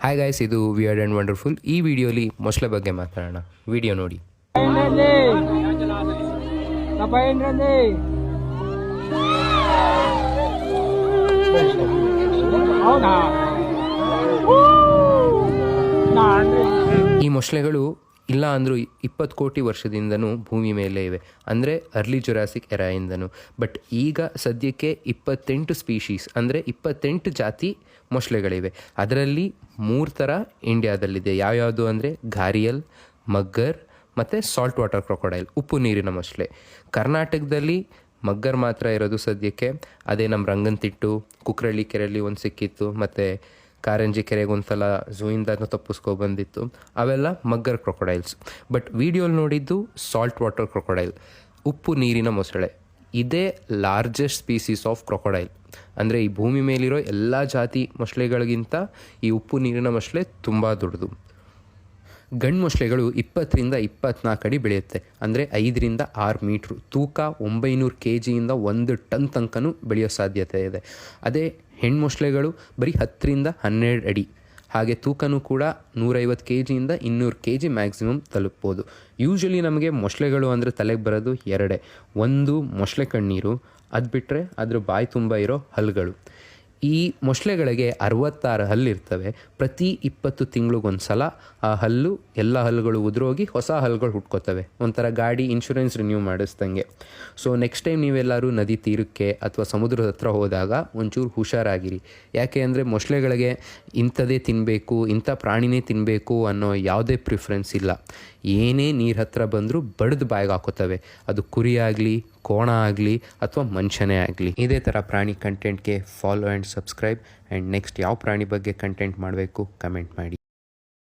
Hi guys, ಇದು weird and wonderful. ಈ ವಿಡಿಯೋಲಿ ಮೊಸಳೆ ಬಗ್ಗೆ ಮಾತಾಡೋಣ. ವಿಡಿಯೋ ನೋಡಿ. ಈ ಮೊಸಳೆಗಳು ಇಲ್ಲ ಅಂದರೂ 20 ಕೋಟಿ ವರ್ಷದಿಂದನೂ ಭೂಮಿ ಮೇಲೆ ಇವೆ, ಅಂದರೆ ಅರ್ಲಿ ಜುರಾಸಿಕ್ ಎರಾಯಿಂದನೂ. ಬಟ್ ಈಗ ಸದ್ಯಕ್ಕೆ 28 ಸ್ಪೀಶೀಸ್ ಅಂದರೆ 28 ಜಾತಿ ಮೊಸಳೆಗಳಿವೆ. ಅದರಲ್ಲಿ 3 ಥರ ಇಂಡಿಯಾದಲ್ಲಿದೆ. ಯಾವ್ಯಾವುದು ಅಂದರೆ ಘಾರಿಯಲ್, ಮಗ್ಗರ್ ಮತ್ತು ಸಾಲ್ಟ್ ವಾಟರ್ ಕ್ರೊಕೊಡೈಲ್, ಉಪ್ಪು ನೀರಿನ ಮೊಸಳೆ. ಕರ್ನಾಟಕದಲ್ಲಿ ಮಗ್ಗರ್ ಮಾತ್ರ ಇರೋದು ಸದ್ಯಕ್ಕೆ. ಅದೇ ನಮ್ಮ ರಂಗನತಿಟ್ಟು, ಕುಕ್ರಳ್ಳಿ ಕೆರೆಯಲ್ಲಿ ಒಂದು ಸಿಕ್ಕಿತ್ತು, ಮತ್ತು ಕಾರಂಜಿ ಕೆರೆಗೆ ಒಂದು ಸಲ ಝೂಯಿಂದ ತಪ್ಪಿಸ್ಕೊಬಂದಿತ್ತು. ಅವೆಲ್ಲ ಮಗ್ಗರ್ ಕ್ರೊಕೊಡೈಲ್ಸ್. ಬಟ್ ವಿಡಿಯೋಲಿ ನೋಡಿದ್ದು ಸಾಲ್ಟ್ ವಾಟರ್ ಕ್ರೊಕೊಡೈಲ್, ಉಪ್ಪು ನೀರಿನ ಮೊಸಳೆ. ಇದೇ ಲಾರ್ಜೆಸ್ಟ್ ಸ್ಪೀಸೀಸ್ ಆಫ್ ಕ್ರೊಕೊಡೈಲ್. ಅಂದರೆ ಈ ಭೂಮಿ ಮೇಲಿರೋ ಎಲ್ಲ ಜಾತಿ ಮೊಸಳೆಗಳಿಗಿಂತ ಈ ಉಪ್ಪು ನೀರಿನ ಮೊಸಳೆ ತುಂಬ ದೊಡ್ಡದು. ಗಂಡು ಮೊಸಳೆಗಳು 20ರಿಂದ 24 ಅಡಿ ಬೆಳೆಯುತ್ತೆ, ಅಂದರೆ 5ರಿಂದ 6 ಮೀಟ್ರು. ತೂಕ 900 kgಯಿಂದ 1 ಟನ್ ತನಕನೂ ಬೆಳೆಯೋ ಸಾಧ್ಯತೆ ಇದೆ. ಅದೇ ಹೆಣ್ಣು ಮೊಸಳೆಗಳು ಬರೀ 10ರಿಂದ 12 ಅಡಿ. ಹಾಗೆ ತೂಕನೂ ಕೂಡ 150 kgಯಿಂದ 200 kg ಮ್ಯಾಕ್ಸಿಮಮ್ ತಲುಪ್ಬೋದು. ಯೂಶ್ವಲಿ ನಮಗೆ ಮೊಸಳೆಗಳು ಅಂದರೆ ತಲೆಗೆ ಬರೋದು ಎರಡೇ. ಒಂದು ಮೊಸಳೆ ಕಣ್ಣೀರು, ಅದು ಬಿಟ್ಟರೆ ಅದ್ರ ಬಾಯಿ ತುಂಬ ಇರೋ ಹಲ್ಲುಗಳು. ಈ ಮೊಸಳೆಗಳಿಗೆ 66 ಹಲ್ಲಿರ್ತವೆ. ಪ್ರತಿ 20 ತಿಂಗಳಿಗೊಂದು ಸಲ ಆ ಹಲ್ಲು ಎಲ್ಲ ಹಲ್ಲುಗಳು ಉದುರೋಗಿ ಹೊಸ ಹಲ್ಲುಗಳು ಹುಟ್ಕೋತವೆ. ಒಂಥರ ಗಾಡಿ ಇನ್ಶೂರೆನ್ಸ್ ರಿನ್ಯೂ ಮಾಡಿಸ್ದಂಗೆ. ಸೊ ನೆಕ್ಸ್ಟ್ ಟೈಮ್ ನೀವೆಲ್ಲರೂ ನದಿ ತೀರಕ್ಕೆ ಅಥವಾ ಸಮುದ್ರದ ಹತ್ರ ಹೋದಾಗ ಒಂಚೂರು ಹುಷಾರಾಗಿರಿ. ಯಾಕೆ ಅಂದರೆ ಮೊಸಳೆಗಳಿಗೆ ಇಂಥದೇ ತಿನ್ನಬೇಕು, ಇಂಥ ಪ್ರಾಣಿನೇ ತಿನ್ನಬೇಕು ಅನ್ನೋ ಯಾವುದೇ ಪ್ರಿಫರೆನ್ಸ್ ಇಲ್ಲ. ಏನೇ ನೀರು ಹತ್ರ ಬಂದರೂ ಬಡ್ದು ಬಾಯಿಗೆ ಹಾಕೋತವೆ. ಅದು ಕುರಿ ಆಗಲಿ, ಕೋಣ ಆಗಲಿ ಅಥವಾ ಮನುಷ್ಯನೇ ಆಗಲಿ. ಇದೇ ಥರ ಪ್ರಾಣಿ ಕಂಟೆಂಟ್ಗೆ follow and subscribe. And next ಯಾವ ಪ್ರಾಣಿ ಬಗ್ಗೆ ಕಂಟೆಂಟ್ ಮಾಡಬೇಕು ಕಮೆಂಟ್ ಮಾಡಿ.